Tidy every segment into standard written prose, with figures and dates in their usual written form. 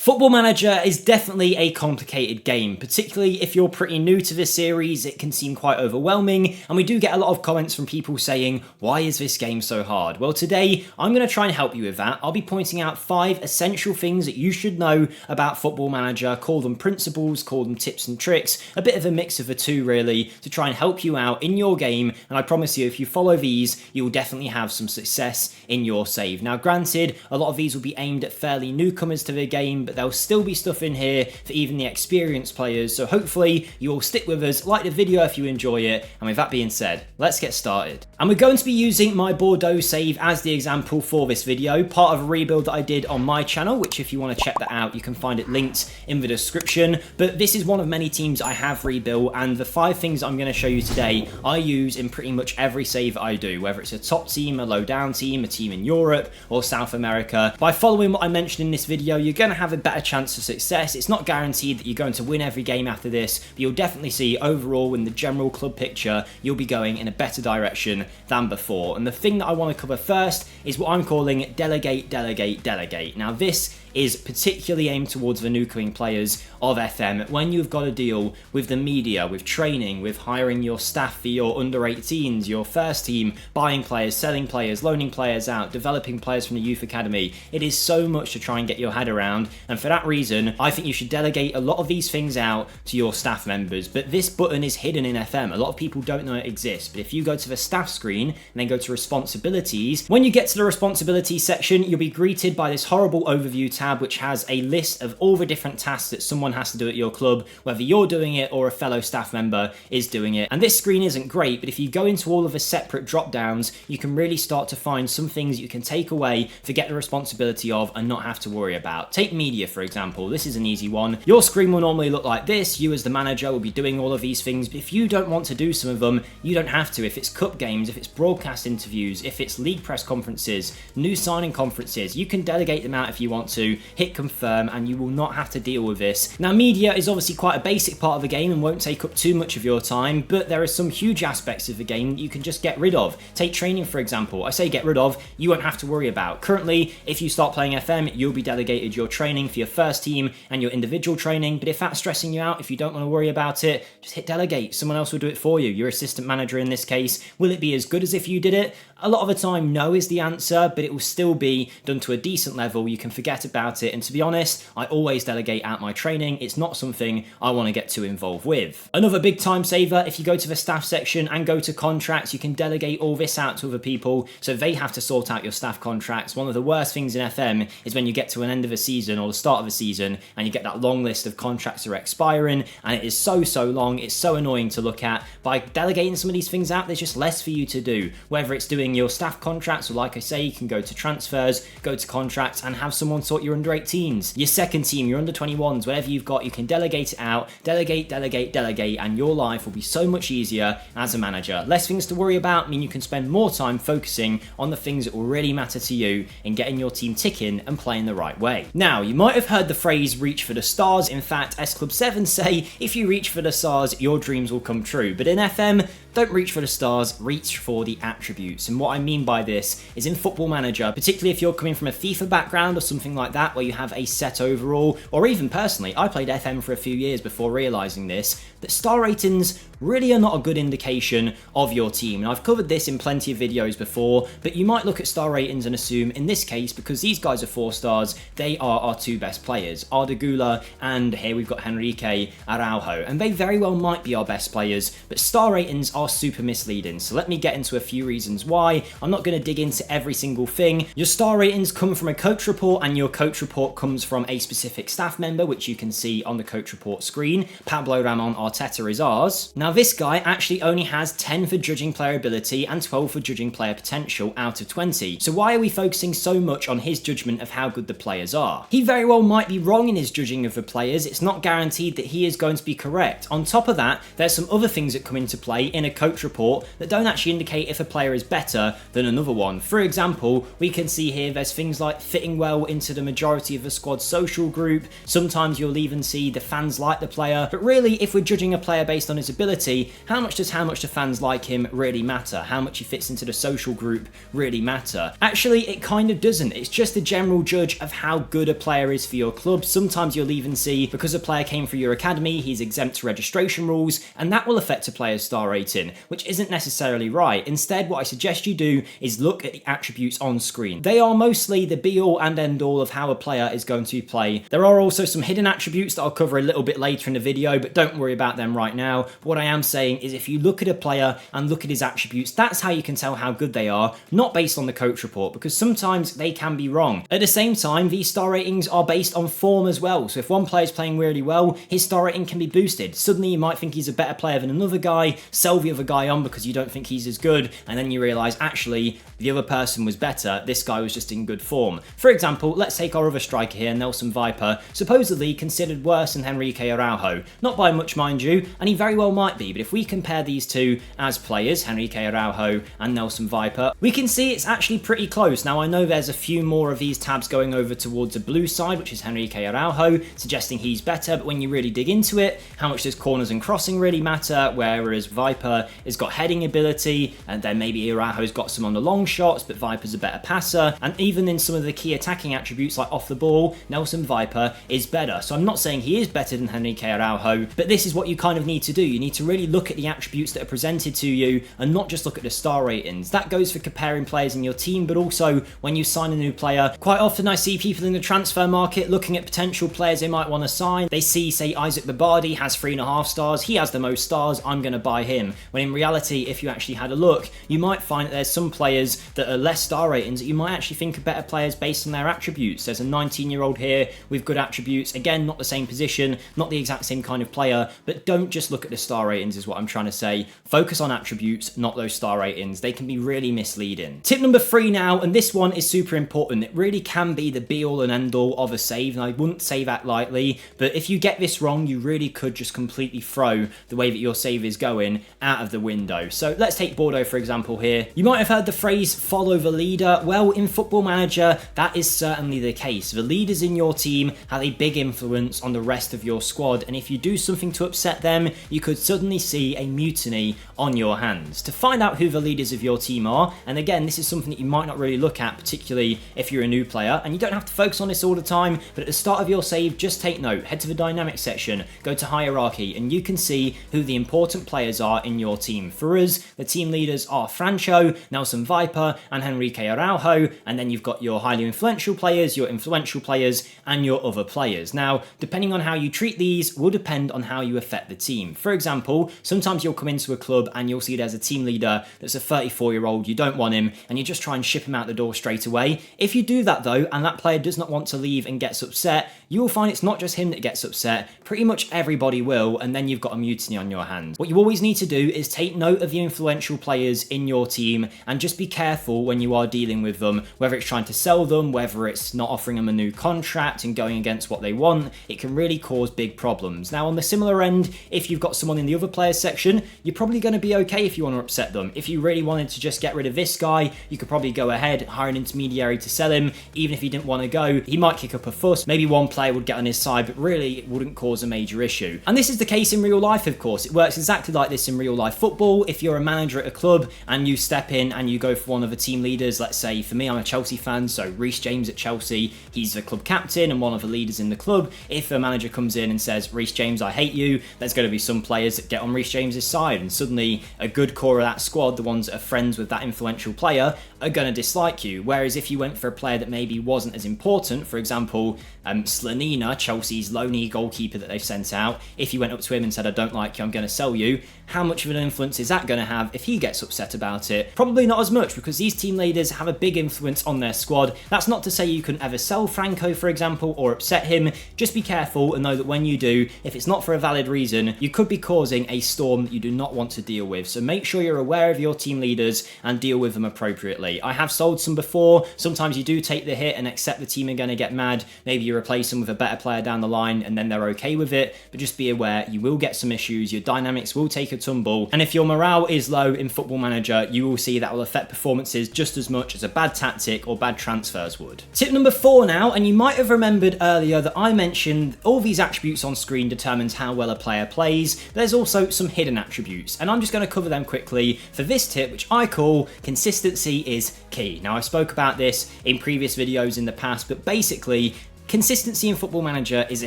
Football Manager is definitely a complicated game, particularly if you're pretty new to this series. It can seem quite overwhelming, and we do get a lot of comments from people saying, why is this game so hard? Well, today I'm going to try and help you with that. I'll be pointing out 5 essential things that you should know about Football Manager, call them principles, call them tips and tricks, a bit of a mix of the two really, to try and help you out in your game, and I promise you if you follow these, you'll definitely have some success in your save. Now granted, a lot of these will be aimed at fairly newcomers to the game, but there'll still be stuff in here for even the experienced players, so hopefully you'll stick with us, like the video if you enjoy it, and with that being said, let's get started. And we're going to be using my Bordeaux save as the example for this video, part of a rebuild that I did on my channel, which if you want to check that out, you can find it linked in the description, but this is one of many teams I have rebuilt, and the 5 things I'm going to show you today, I use in pretty much every save I do, whether it's a top team, a low down team, a team in Europe, or South America. By following what I mentioned in this video, you're going to have a better chance of success. It's not guaranteed that you're going to win every game after this, but you'll definitely see overall in the general club picture, you'll be going in a better direction than before. And the thing that I want to cover first is what I'm calling Delegate, Delegate, Delegate. Now this is particularly aimed towards the newcoming players of FM when you've got to deal with the media, with training, with hiring your staff for your under 18s, your first team, buying players, selling players, loaning players out, developing players from the youth academy. It is so much to try and get your head around, and for that reason I think you should delegate a lot of these things out to your staff members. But this button is hidden in FM. A lot of people don't know it exists, but if you go to the staff screen and then go to responsibilities, when you get to the responsibilities section, you'll be greeted by this horrible overview tab which has a list of all the different tasks that someone has to do at your club, whether you're doing it or a fellow staff member is doing it. And this screen isn't great, but if you go into all of the separate drop downs, you can really start to find some things you can take away, forget the responsibility of, and not have to worry about. Take media for example. This is an easy one. Your screen will normally look like this. You as the manager will be doing all of these things, but if you don't want to do some of them, you don't have to. If it's cup games, if it's broadcast interviews, if it's league press conferences, new signing conferences, you can delegate them out if you want to, hit confirm, and you will not have to deal with this. Now media is obviously quite a basic part of the game and won't take up too much of your time, but there are some huge aspects of the game that you can just get rid of. Take training for example. I say get rid of, you won't have to worry about. Currently, if you start playing FM, you'll be delegated your training for your first team and your individual training, but if that's stressing you out, if you don't want to worry about it, just hit delegate. Someone else will do it for you. Your assistant manager in this case. Will it be as good as if you did it? A lot of the time, no is the answer, but it will still be done to a decent level. You can forget about it, and to be honest, I always delegate out my training. It's not something I want to get too involved with. Another big time saver, if you go to the staff section and go to contracts, you can delegate all this out to other people, so they have to sort out your staff contracts. One of the worst things in FM is when you get to an end of a season or the start of a season and you get that long list of contracts that are expiring, and it is so long, it's so annoying to look at. By delegating some of these things out, there's just less for you to do, whether it's doing your staff contracts, or like I say, you can go to transfers, go to contracts and have someone sort your under 18s, your second team, your under 21s, whatever you've got, you can delegate it out. Delegate, delegate, delegate, and your life will be so much easier as a manager. Less things to worry about mean you can spend more time focusing on the things that will really matter to you in getting your team ticking and playing the right way. Now, you might have heard the phrase reach for the stars. In fact, S Club 7 say if you reach for the stars, your dreams will come true. But in FM, don't reach for the stars, reach for the attributes. And what I mean by this is in Football Manager, particularly if you're coming from a FIFA background or something like that, where you have a set overall, or even personally, I played FM for a few years before realizing this, that star ratings really are not a good indication of your team. And I've covered this in plenty of videos before, but you might look at star ratings and assume in this case, because these guys are 4 stars, they are our 2 best players, Arda Güler, and here we've got Henrique Araujo, and they very well might be our best players, but star ratings are super misleading. So let me get into a few reasons why. I'm not going to dig into every single thing. Your star ratings come from a coach report, and your coach report comes from a specific staff member, which you can see on the coach report screen. Pablo Ramon Arteta is ours. Now this guy actually only has 10 for judging player ability and 12 for judging player potential out of 20. So why are we focusing so much on his judgment of how good the players are? He very well might be wrong in his judging of the players. It's not guaranteed that he is going to be correct. On top of that, there's some other things that come into play in a coach report that don't actually indicate if a player is better than another one. For example, we can see here there's things like fitting well into the majority of the squad's social group. Sometimes you'll even see the fans like the player, but really if we're judging a player based on his ability, how much does how much the fans like him really matter? How much he fits into the social group really matter? Actually, it kind of doesn't. It's just a general judge of how good a player is for your club. Sometimes you'll even see because a player came through your academy, he's exempt to registration rules, and that will affect a player's star rating, which isn't necessarily right. Instead, what I suggest you do is look at the attributes on screen. They are mostly the be-all and end-all of how a player is going to play. There are also some hidden attributes that I'll cover a little bit later in the video, but don't worry about them right now. But what I am saying is if you look at a player and look at his attributes, that's how you can tell how good they are, not based on the coach report, because sometimes they can be wrong. At the same time, these star ratings are based on form as well. So if one player is playing really well, his star rating can be boosted. Suddenly you might think he's a better player than another guy, sell the other guy on because you don't think he's as good, and then you realise actually the other person was better, this guy was just in good form. For example, let's take our other striker here, Nelson Viper, supposedly considered worse than Henrique Araujo. Not by much, mind you, and he very well might be, but if we compare these two as players, Henrique Araujo and Nelson Viper, we can see it's actually pretty close. Now I know there's a few more of these tabs going over towards the blue side, which is Henrique Araujo, suggesting he's better, but when you really dig into it, how much does corners and crossing really matter? Whereas Viper has got heading ability, and then maybe Araujo's got some on the long shots, but Viper's a better passer, and even in some of the key attacking attributes like off the ball, Nelson Viper is better. So I'm not saying he is better than Henrique Araujo, but this is what you kind of need to do. You need to really look at the attributes that are presented to you and not just look at the star ratings. That goes for comparing players in your team, but also when you sign a new player. Quite often I see people in the transfer market looking at potential players they might want to sign. They see, say, Isaac Babardi has 3.5 stars, he has the most stars, I'm going to buy him. When in reality, if you actually had a look, you might find that there's some players that are less star ratings that you might actually think are better players based on their attributes. There's a 19-year-old here with good attributes. Again, not the same position, not the exact same kind of player, but don't just look at the star ratings is what I'm trying to say. Focus on attributes, not those star ratings. They can be really misleading. Tip number 3 now, and this one is super important. It really can be the be-all and end-all of a save, and I wouldn't say that lightly, but if you get this wrong, you really could just completely throw the way that your save is going out of the window. So let's take Bordeaux for example here. You might have heard the phrase follow the leader. Well, in Football Manager, that is certainly the case. The leaders in your team have a big influence on the rest of your squad, and if you do something to upset them, you could suddenly see a mutiny on your hands. To find out who the leaders of your team are, and again, this is something that you might not really look at, particularly if you're a new player, and you don't have to focus on this all the time, but at the start of your save, just take note, head to the dynamics section, go to hierarchy, and you can see who the important players are in your team. For us, the team leaders are Francho, Nelson Viper, and Henrique Araujo, and then you've got your highly influential players, your influential players, and your other players. Now, depending on how you treat these will depend on how you affect the team. For example, sometimes you'll come into a club and you'll see there's a team leader that's a 34-year-old, you don't want him, and you just try and ship him out the door straight away. If you do that though, and that player does not want to leave and gets upset, you will find it's not just him that gets upset, pretty much everybody will, and then you've got a mutiny on your hands. What you always need to do is take note of the influential players in your team and just be careful when you are dealing with them, whether it's trying to sell them, whether it's not offering them a new contract and going against what they want. It can really cause big problems. Now on the similar end, if you've got someone in the other players section, you're probably going to be okay if you want to upset them. If you really wanted to just get rid of this guy, you could probably go ahead, hire an intermediary to sell him. Even if he didn't want to go, he might kick up a fuss, maybe one player would get on his side, but really it wouldn't cause a major issue. And this is the case in real life, of course. It works exactly like this in real life football. If you're a manager at a club and you step in and you go for one of the team leaders, let's say for me, I'm a Chelsea fan, so Reece James at Chelsea, he's the club captain and one of the leaders in the club. If a manager comes in and says, Reece James, I hate you, there's going to be some players that get on Reece James's side, and suddenly a good core of that squad, the ones that are friends with that influential player, are going to dislike you. Whereas if you went for a player that maybe wasn't as important, for example, Slanina, Chelsea's loanee goalkeeper that they've sent out, if you went up to him and said, I don't like you, I'm going to sell you, how much of an influence is that going to have if he gets upset about it? Probably not as much, because these team leaders have a big influence on their squad. That's not to say you can ever sell Franco, for example, or upset him. Just be careful and know that when you do, if it's not for a valid reason, you could be causing a storm that you do not want to deal with. So make sure you're aware of your team leaders and deal with them appropriately. I have sold some before. Sometimes you do take the hit and accept the team are going to get mad. Maybe you replace them with a better player down the line and then they're okay with it. But just be aware, you will get some issues. Your dynamics will take a tumble, football. And if your morale is low in Football Manager, you will see that will affect performances just as much as a bad tactic or bad transfers would. Tip number 4 now, and you might have remembered earlier that I mentioned all these attributes on screen determines how well a player plays. There's also some hidden attributes, and I'm just going to cover them quickly for this tip, which I call consistency is key. Now, I spoke about this in previous videos in the past, but basically, consistency in Football Manager is a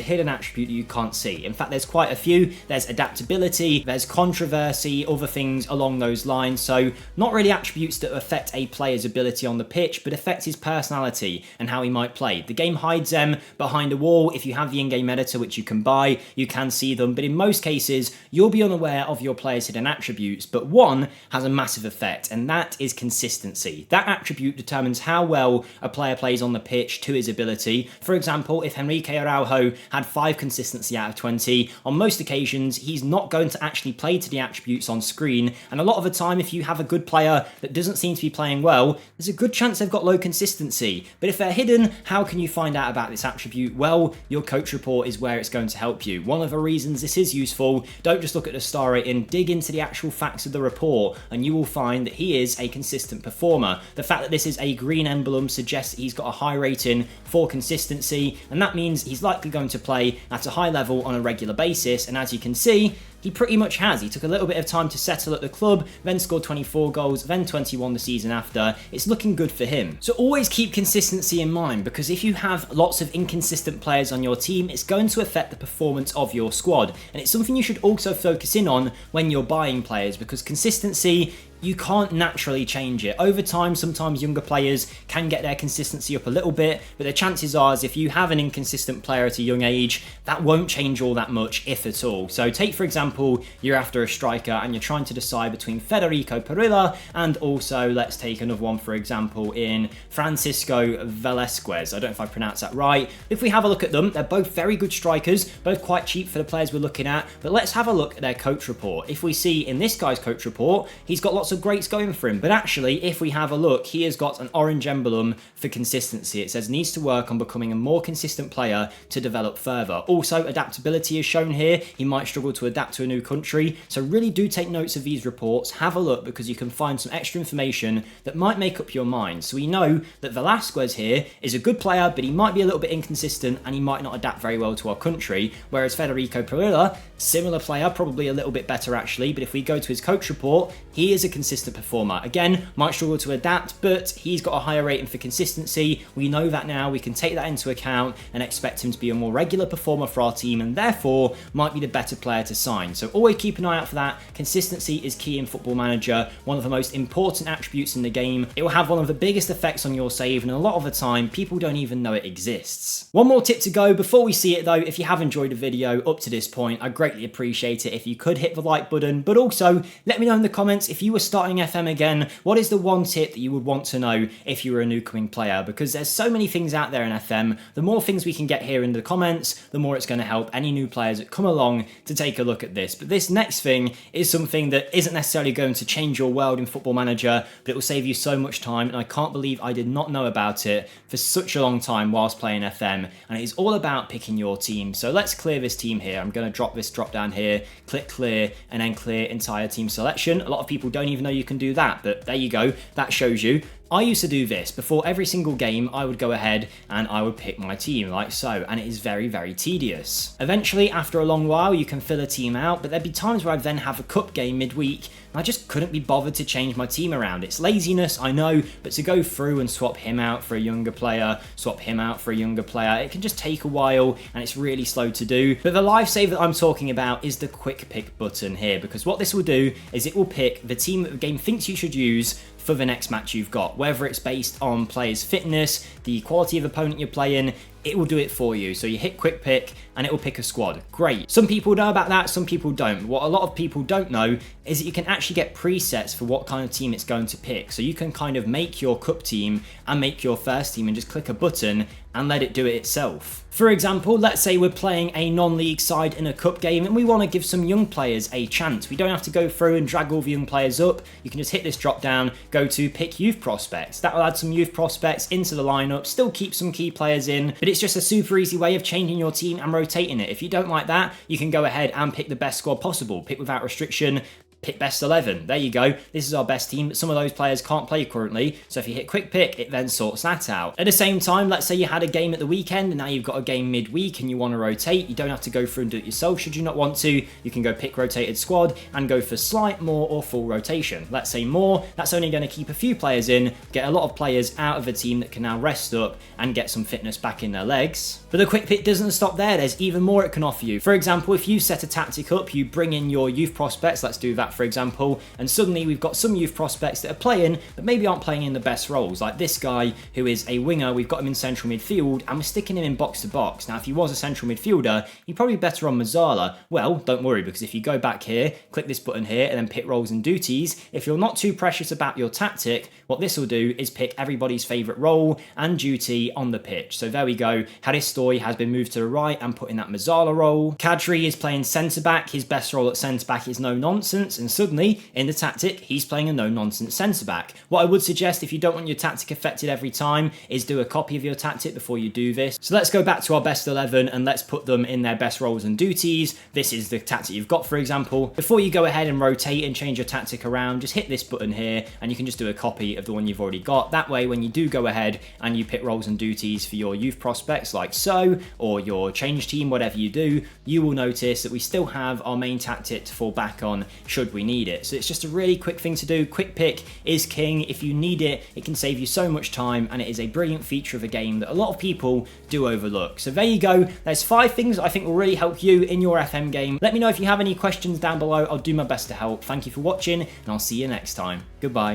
hidden attribute that you can't see. In fact, there's quite a few. There's adaptability, there's controversy, other things along those lines. So not really attributes that affect a player's ability on the pitch, but affect his personality and how he might play. The game hides them behind a wall. If you have the in-game editor, which you can buy, you can see them. But in most cases, you'll be unaware of your player's hidden attributes. But one has a massive effect, and that is consistency. That attribute determines how well a player plays on the pitch to his ability. For example, if Henrique Araujo had 5 consistency out of 20, on most occasions he's not going to actually play to the attributes on screen, and a lot of the time if you have a good player that doesn't seem to be playing well, there's a good chance they've got low consistency. But if they're hidden, how can you find out about this attribute? Well, your coach report is where it's going to help you. One of the reasons this is useful, don't just look at the star rating, dig into the actual facts of the report, and you will find that he is a consistent performer. The fact that this is a green emblem suggests that he's got a high rating for consistency, and that means he's likely going to play at a high level on a regular basis, and as you can see, he pretty much has. He took a little bit of time to settle at the club, then scored 24 goals, then 21 the season after. It's looking good for him. So always keep consistency in mind, because if you have lots of inconsistent players on your team, it's going to affect the performance of your squad. And it's something you should also focus in on when you're buying players, because consistency, you can't naturally change it. Over time, sometimes younger players can get their consistency up a little bit, but the chances are is if you have an inconsistent player at a young age, that won't change all that much, if at all. So take, for example, you're after a striker and you're trying to decide between Federico Perilla and also, let's take another one, for example, in Francisco Velasquez. I don't know if I pronounced that right. If we have a look at them, they're both very good strikers, both quite cheap for the players we're looking at, but let's have a look at their coach report. If we see in this guy's coach report, he's got lots of greats going for him, but actually if we have a look, he has got an orange emblem for consistency. It says needs to work on becoming a more consistent player to develop further. Also, adaptability is shown here. He might struggle to adapt to a new country, so really do take notes of these reports, have a look, because you can find some extra information that might make up your mind. So we know that Velasquez here is a good player, but he might be a little bit inconsistent and he might not adapt very well to our country, whereas Federico Perilla, similar player, probably a little bit better actually, but if we go to his coach report, he is a consistent performer. Again, might struggle to adapt, but he's got a higher rating for consistency. We know that now. We can take that into account and expect him to be a more regular performer for our team, and therefore might be the better player to sign. So always keep an eye out for that. Consistency is key in Football Manager, one of the most important attributes in the game. It will have one of the biggest effects on your save, and a lot of the time people don't even know it exists. One more tip to go before we see it though. If you have enjoyed the video up to this point, I greatly appreciate it if you could hit the like button, but also let me know in the comments, if you were starting FM again, what is the one tip that you would want to know if you were a new coming player? Because there's so many things out there in FM. The more things we can get here in the comments, the more it's going to help any new players that come along to take a look at this. But this next thing is something that isn't necessarily going to change your world in Football Manager, but it will save you so much time, and I can't believe I did not know about it for such a long time whilst playing FM, and it is all about picking your team. So let's clear this team here. I'm going to drop this drop down here, click clear, and then clear entire team selection. A lot of people don't even know you can do that, but there you go. That shows you. I used to do this. Before every single game, I would go ahead and I would pick my team like so, and it is very, very tedious. Eventually, after a long while, you can fill a team out, but there'd be times where I'd then have a cup game midweek, and I just couldn't be bothered to change my team around. It's laziness, I know, but to go through and swap him out for a younger player, swap him out for a younger player, it can just take a while, and it's really slow to do. But the lifesaver that I'm talking about is the quick pick button here, because what this will do is it will pick the team that the game thinks you should use for the next match you've got, whether it's based on players' fitness, the quality of opponent you're playing. It will do it for you. So you hit quick pick and it will pick a squad. Great. Some people know about that, some people don't. What a lot of people don't know is that you can actually get presets for what kind of team it's going to pick. So you can kind of make your cup team and make your first team and just click a button and let it do it itself. For example, let's say we're playing a non-league side in a cup game and we want to give some young players a chance. We don't have to go through and drag all the young players up. You can just hit this drop down, go to pick youth prospects. That will add some youth prospects into the lineup, still keep some key players in, but it's just a super easy way of changing your team and rotating it. If you don't like that, you can go ahead and pick the best squad possible. Pick without restriction, pick best 11. There you go. This is our best team, but some of those players can't play currently. So if you hit quick pick, it then sorts that out. At the same time, let's say you had a game at the weekend and now you've got a game midweek and you want to rotate. You don't have to go through and do it yourself. Should you not want to, you can go pick rotated squad and go for slight, more, or full rotation. Let's say more, that's only going to keep a few players in, get a lot of players out of a team that can now rest up and get some fitness back in their legs. But the quick pick doesn't stop there. There's even more it can offer you. For example, if you set a tactic up, you bring in your youth prospects, let's do that for example, and suddenly we've got some youth prospects that are playing but maybe aren't playing in the best roles, like this guy who is a winger. We've got him in central midfield and we're sticking him in box to box. Now if he was a central midfielder, he'd probably be better on Mazzala. Well, don't worry, because if you go back here, click this button here and then pick roles and duties, if you're not too precious about your tactic, what this will do is pick everybody's favourite role and duty on the pitch. So there we go, Haristoy has been moved to the right and put in that Mazzala role. Kadri is playing centre back, his best role at centre back is no nonsense, and suddenly in the tactic he's playing a no nonsense centre back. What I would suggest if you don't want your tactic affected every time is do a copy of your tactic before you do this. So let's go back to our best 11 and let's put them in their best roles and duties. This is the tactic you've got, for example. Before you go ahead and rotate and change your tactic around, just hit this button here and you can just do a copy of the one you've already got. That way when you do go ahead and you pick roles and duties for your youth prospects like so, or your change team, whatever you do, you will notice that we still have our main tactic to fall back on should we need it. So it's just a really quick thing to do. Quick pick is king. If you need it, it can save you so much time, and it is a brilliant feature of a game that a lot of people do overlook. So there you go. There's 5 things I think will really help you in your FM game. Let me know if you have any questions down below. I'll do my best to help. Thank you for watching, and I'll see you next time. Goodbye.